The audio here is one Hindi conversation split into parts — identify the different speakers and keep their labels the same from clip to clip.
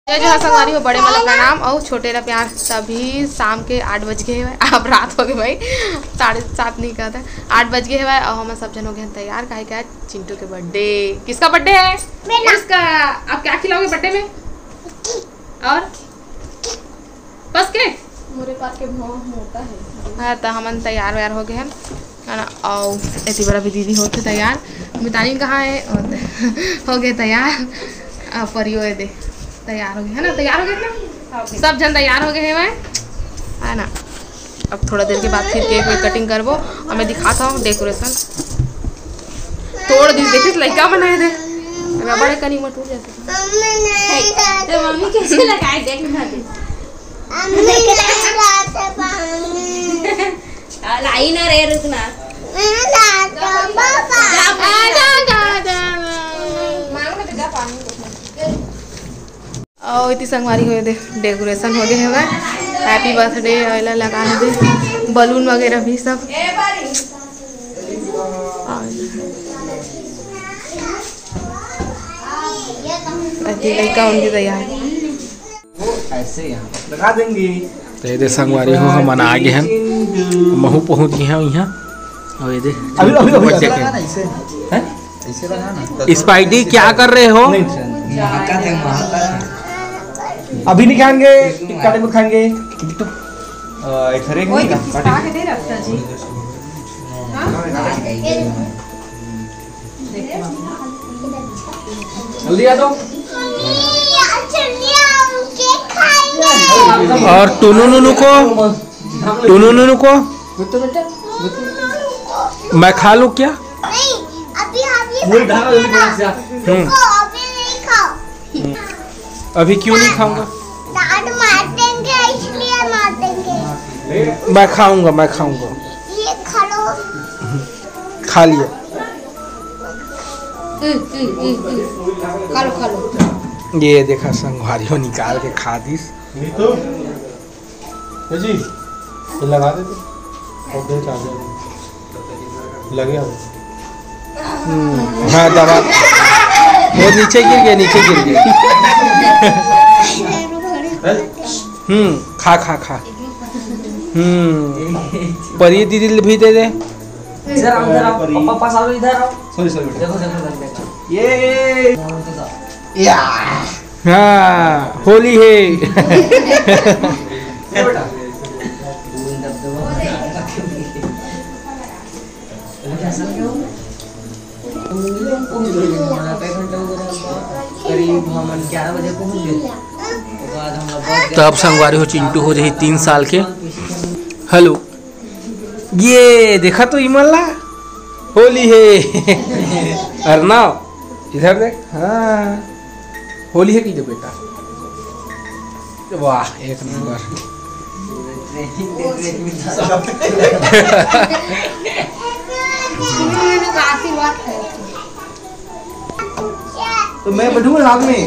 Speaker 1: ये जो है संगवारी हो बड़े वाला प्रणाम और छोटे ला प्यार। तभी शाम के 8 बज गए है, अब रात हो गई भाई, 7:30 नहीं कहता 8 बज गए है और हम सब जन हो गए हैं तैयार। काहे क्या चिंटू के बर्थडे। किसका बर्थडे है? इसका। आप क्या खिलाओगे बर्थडे में? और बस के मेरे पास के होता है। हाँ तो हम तैयार व्यार हो गए हैं है ना। और इतनी बड़ा भी दीदी होते तैयार। मितानी कहाँ है? हो गए तैयार। परियो दे तैयार हो गए है ना। तैयार हो गए ना सब जन तैयार हो गए हैं मैं है ना। अब थोड़ा देर के बाद फिर केक वेक कटिंग करबो और मैं दिखाता हूँ डेकोरेशन। तोड़ दी देखिए लड़का बनाए थे बड़े कनी में टूट जैसे। तो मम्मी कैसे लगाए देख लाई ना रे रुकना। और इतनी संगवारी हो दे डेकोरेशन हो गए है। हैप्पी बर्थडे वाला लगा दे बलून वगैरह भी सब। लड़का उनकी तैयार
Speaker 2: ऐसे यहाँ लगा देंगे।
Speaker 3: तो ये दे संगवारी हो हम आ गए हैं महू पहुँच गए हैं यहाँ। और ये दे स्पाइडी क्या कर रहे हो?
Speaker 2: अभी नहीं खाएंगे काटे में खाएंगे। जल्दी आ दो।
Speaker 3: और टुनु नुनु को मैं खा लूँ क्या? अभी क्यों नहीं खाऊंगा? मैं खाऊंगा
Speaker 4: ये खा लो।
Speaker 3: खा लिया।
Speaker 1: खा लो।
Speaker 3: ये देखा संगवारियों निकाल के खा दी
Speaker 2: जी लगा दे लगे।
Speaker 3: हाँ दबा वो नीचे गिर गए। खा परी दीदी भी दे दे।
Speaker 2: इधर आओ पापा साहब इधर आओ। सॉरी देखो ये या
Speaker 3: हाँ होली है।
Speaker 2: बेटा करीब हम 11 बजे पहुंच गए।
Speaker 3: तो अब संगवारी हो चिंटू हो रही 3 साल के। हेलो ये देखा तो इमला होली है। अर्नव इधर देख। हाँ होली है कि जो बेटा। वाह एक नंबर।
Speaker 2: तो मैं बैठूंगा साथ में।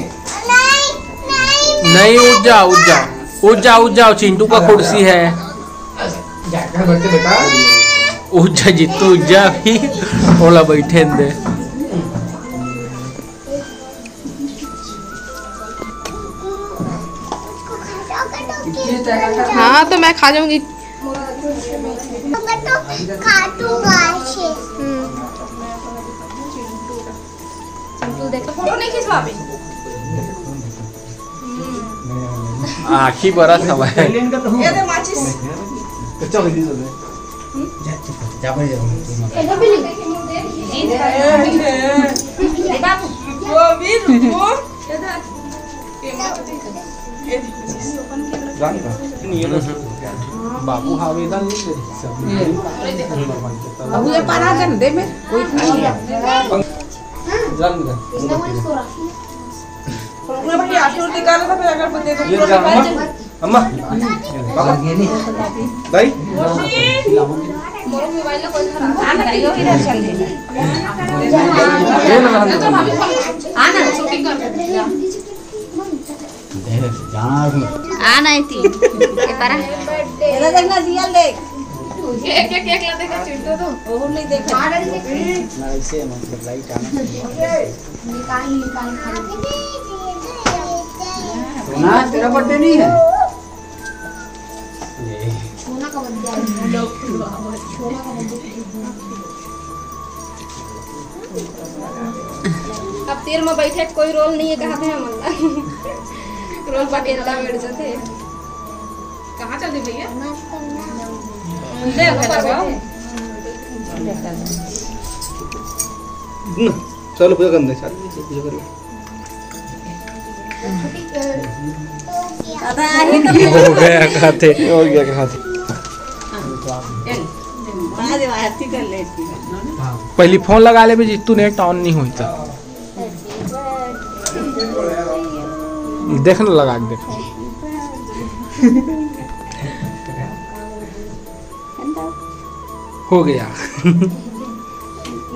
Speaker 3: नहीं उठ जाओ चिंटू का कुर्सी है।
Speaker 2: बैठते बेटा
Speaker 3: उठ जा जितू उठ जा भी ओला बैठे दे।
Speaker 1: हाँ तो मैं खा जाऊंगी। फोटो नहीं खिंचवाबे।
Speaker 3: आखी बड़ा समय है। बाबू आवेदन
Speaker 1: ये पारा जन दे में कोई नहीं है।
Speaker 2: अम्मा भाई
Speaker 4: आना थी पारा देखना दिया देख
Speaker 1: एक ला देखा चिंटू तो
Speaker 4: वो नहीं देखा
Speaker 2: ऐसे मतलब लाइट आना
Speaker 4: निकाल
Speaker 2: सोना तेरा बर्थडे नहीं है?
Speaker 4: अब तीर में बैठे कोई रोल नहीं है कहा थे हमला रोल पटेला बैठ जाते
Speaker 1: कहाँ चल रही भैया?
Speaker 5: चलो पूजा करने चल पूजा करो।
Speaker 3: हो गया खाते।
Speaker 5: हो गया खाते।
Speaker 3: पहली फोन लगा ले भी तू नेट ऑन नहीं हुई था। देख ना लगा के देख। हो गया।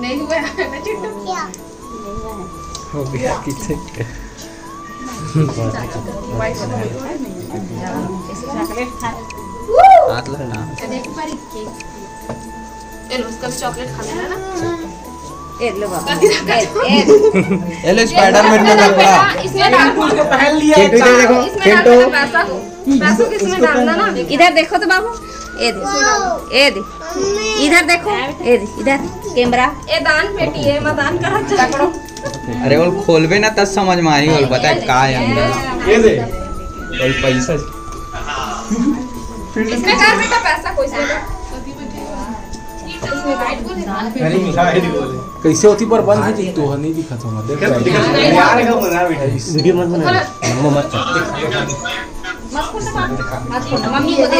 Speaker 1: नहीं हुआ है ना चिट्टू?
Speaker 3: हो गया किसे?
Speaker 2: हाथ लगना।
Speaker 1: उसका चॉकलेट खाना है ना?
Speaker 2: ये लो स्पाइडरमैन का कपड़ा।
Speaker 1: इसमें डाल
Speaker 3: पहन लिया।
Speaker 5: चिंटू इधर देखो।
Speaker 1: इसमें
Speaker 5: चिंटू
Speaker 1: डालना पैसा को किसमें डालना ना?
Speaker 4: इधर देखो तो बाबू ये दे इधर देखो ये दे इधर कैमरा ये दान पेटी है मैं दान करा पकड़ो।
Speaker 2: अरे वो खोलबे ना तब समझ में आई। वो बता का है अंदर।
Speaker 5: ये दे कोई पैसा
Speaker 1: इसमें डाल बेटा पैसा कोई से
Speaker 5: नहीं मिठाई बोले
Speaker 3: कैसे होती पर बंद है जी तो नहीं दिखा था देख
Speaker 5: यार का बना बेटा वीडियो मत बना मत
Speaker 4: मम्मी को दे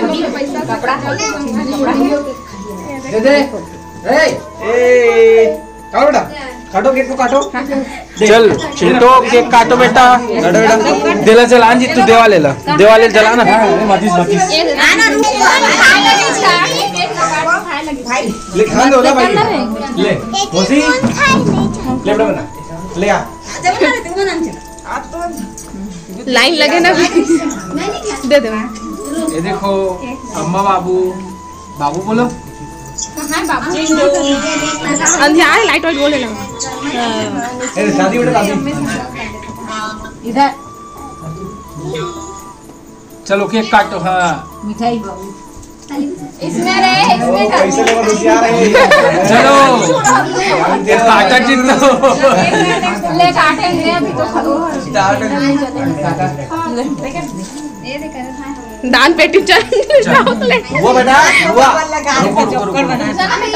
Speaker 4: मम्मी को पैसा कपड़ा
Speaker 2: दे दे। ए काटो बेटा काटो केक को काटो।
Speaker 3: चल चिंटो केक काटो बेटा।
Speaker 2: काटो बेटा।
Speaker 3: दिला जलान जी तू देवा ले ला जला ना।
Speaker 5: माचिस
Speaker 4: आना रुको
Speaker 5: ले खा दो ना भाई ले मोसी ले बेटा बना ले आ
Speaker 1: लाइन लगे ना दे दे।
Speaker 3: ये देखो अम्मा बाबू बाबू बोलो।
Speaker 1: अंधियार है लाइट वाइट बोले ना।
Speaker 5: ए शादी बेटा शादी
Speaker 4: इधर
Speaker 3: चलो केक काटो। हाँ
Speaker 4: मिठाई
Speaker 1: इसमें रे इसमें डाल
Speaker 5: पैसे लेकर रुपया रहे
Speaker 3: चलो काटा चिंटू।
Speaker 1: ले काटेंगे अभी तो दान पेटी चल
Speaker 5: वो बेटा हुआ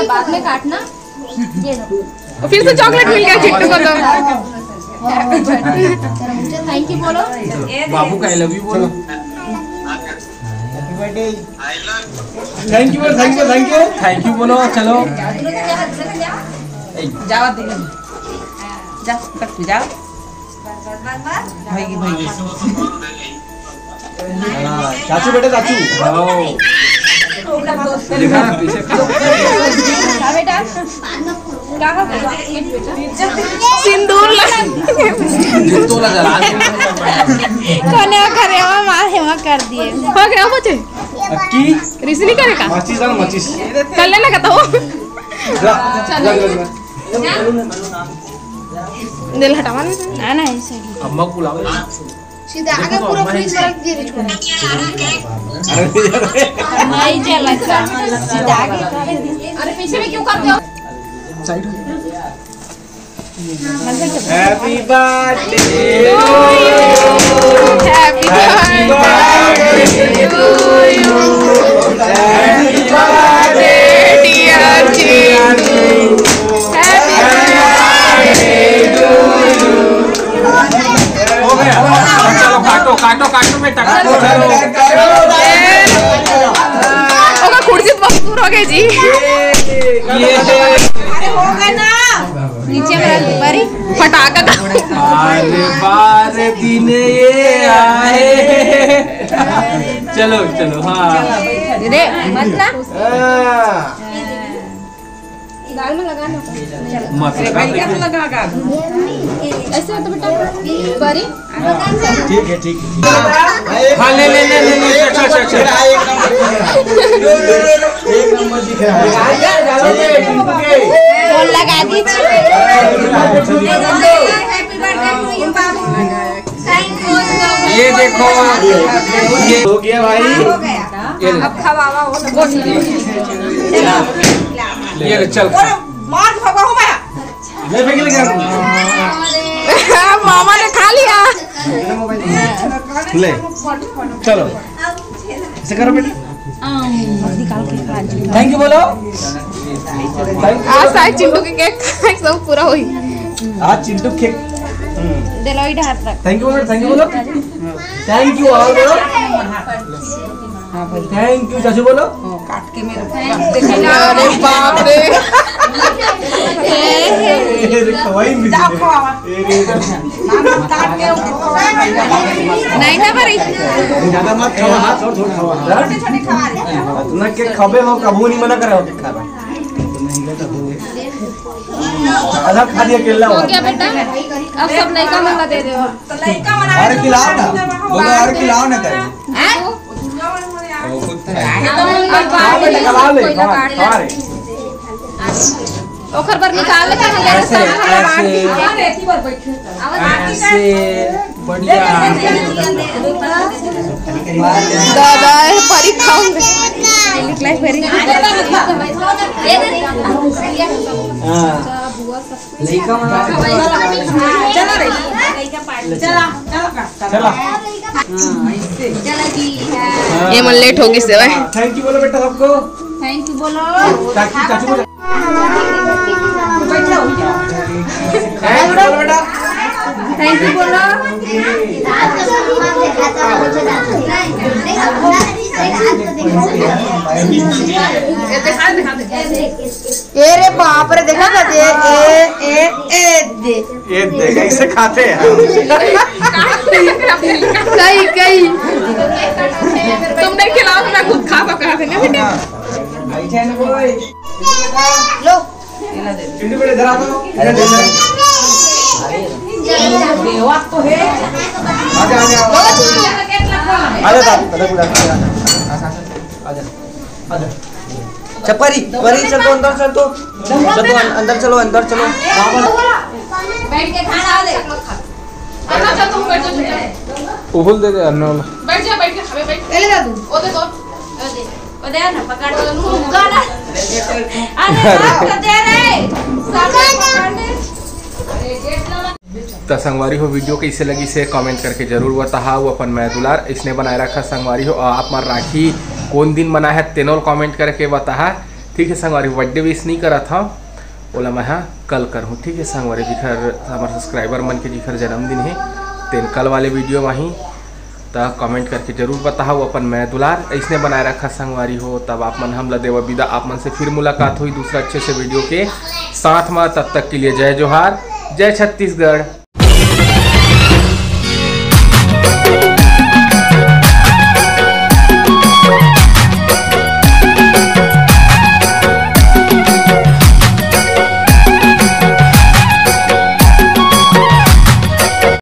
Speaker 4: बाद में काटना
Speaker 1: फिर से चॉकलेट मिल गया चिट्टू को तो।
Speaker 4: थैंक यू बोलो
Speaker 3: बाबू का आई लव यू बोलो।
Speaker 5: थैंक यू
Speaker 3: थैंक यू बोलो। चलो
Speaker 4: जाओ जा कट जाओ
Speaker 2: भाई भाई
Speaker 5: चाचू बेटा चाचू
Speaker 3: देखा ना पीछे
Speaker 4: बेटा
Speaker 1: सिंदूर
Speaker 3: तो लगा
Speaker 4: कोने करे मारे वहां कर दिए
Speaker 1: हो गया बच्चे
Speaker 5: अक्की
Speaker 1: रिस नहीं करेगा
Speaker 5: माचिस आना माचिस
Speaker 1: कर लेना कहता वो दिल हटावा
Speaker 4: ना ना ऐसे
Speaker 3: अम्मा को बुलाओ।
Speaker 1: सीधा आगे पूरा फ्रिज में रख दिए
Speaker 4: नहीं चला सीधा आगे
Speaker 1: अरे पीछे में क्यों करते हो?
Speaker 5: Happy birthday
Speaker 1: happy birthday to you happy birthday dear Chintu happy birthday to you.
Speaker 3: हो गया। चलो काटो काटो काटो बेटा काटो।
Speaker 1: ओका कुर्सी बहुत दूर हो गई जी।
Speaker 3: ये
Speaker 4: हो गए ना नीचे में बरी
Speaker 1: फटाका का
Speaker 3: बारे बारे दिन ये आए। चलो चलो। हाँ
Speaker 4: रे मत ना
Speaker 1: दाल में लगाना
Speaker 3: मत
Speaker 2: लगा
Speaker 1: ऐसे होता बेटा बरी
Speaker 5: ठीक है ठीक है
Speaker 3: हाँ ले ले ले ले चल चल चल।
Speaker 5: एक नंबर दिख रहा है
Speaker 4: फोन लगा दीजिए हैप्पी बर्थडे टू यू बाबू थैंक यू
Speaker 3: ये देखो ये हो गया भाई।
Speaker 4: अब खवावा वो
Speaker 3: ये चल
Speaker 4: मार भगवा हो मैं
Speaker 5: ले फेंक ले
Speaker 1: मामा ने खा लिया।
Speaker 5: ले चलो ऐसे करो बेटा। थैंक यू बोलो।
Speaker 1: आज शायद चिंटू के केक सब पूरा हुई।
Speaker 5: आज चिंटू केक
Speaker 4: देलोइड हाथ रख।
Speaker 5: थैंक यू बोलो। थैंक यू बोलो। थैंक यू ऑल बोलो। थैंक यू चाचू बोलो।
Speaker 4: काट के मेरे
Speaker 1: अरे बाप रे नहीं ना भाई
Speaker 5: ज्यादा मत खाओ, हाथ और थोड़ा खाओ।
Speaker 4: छोटे खा रहे
Speaker 5: तुमने केक खाबे हो कबू नहीं मना करे हो केक खाबे। आधा खा दिया केला
Speaker 1: हो गया बेटा। अब सब लड़का मंगा दे दो।
Speaker 4: तो लड़का बना
Speaker 5: और खिलाओ ना बोलो, और खिलाओ ना करे वो खुद खाओ बेटा, खा ले खा रे।
Speaker 1: ओखर पर निकाल ले
Speaker 3: ऐसे बढ़िया।
Speaker 1: दादा परी खाऊंगे। ये मन लेट होगी से भाई।
Speaker 5: थैंक यू बोलो बेटा सबको।
Speaker 4: थैंक यू बोलो।
Speaker 5: चाचू को बेटा।
Speaker 4: थैंक यू बोलो।
Speaker 1: ये रे बाप रे देखा था
Speaker 5: ये देख ऐसे खाते हैं।
Speaker 1: कहीं कहीं तुमने खिलाओ तो मैं खुद खा सकता था ना बेटा। लो
Speaker 5: चिंटू बेटा इधर आ दो। आजा आजा आजा। चपरी परी चल तो अंदर चल तो अंदर चलो अंदर चलो।
Speaker 4: बैठ के खाना दे।
Speaker 1: अन्ना चल तुम बैठ जाओ।
Speaker 3: उहुल दे दे अन्ना वाला।
Speaker 1: बैठ जा बैठ के खावे बैठ। ले दादू ओ दे दो।
Speaker 4: ओ दे ना पकड़ दो गाना। अरे दे रे सब पकड़ दे।
Speaker 3: तो संगवारी हो वीडियो कैसे लगी से कमेंट करके जरूर बताओ। अपन मैं दुलार इसने बनाए रखा संगवारी हो। आप मार राखी कौन दिन मना है तेनों कमेंट करके बता। ठीक है संगवारी बर्थडे विश नहीं करा था बोला मैं हाँ कल करूँ। ठीक है संगवारी जिखर हमारे सब्सक्राइबर मन के जिखर जन्मदिन है तेन कल वाले वीडियो में ही तो कमेंट करके जरूर बताओ। अपन मैं दुलार इसने बनाए रखा संगवारी हो। तब आप मन हम लदेव विदा। आप मन से फिर मुलाकात हुई दूसरा अच्छे से वीडियो के साथ में। तब तक के लिए जय जोहार जय छत्तीसगढ़।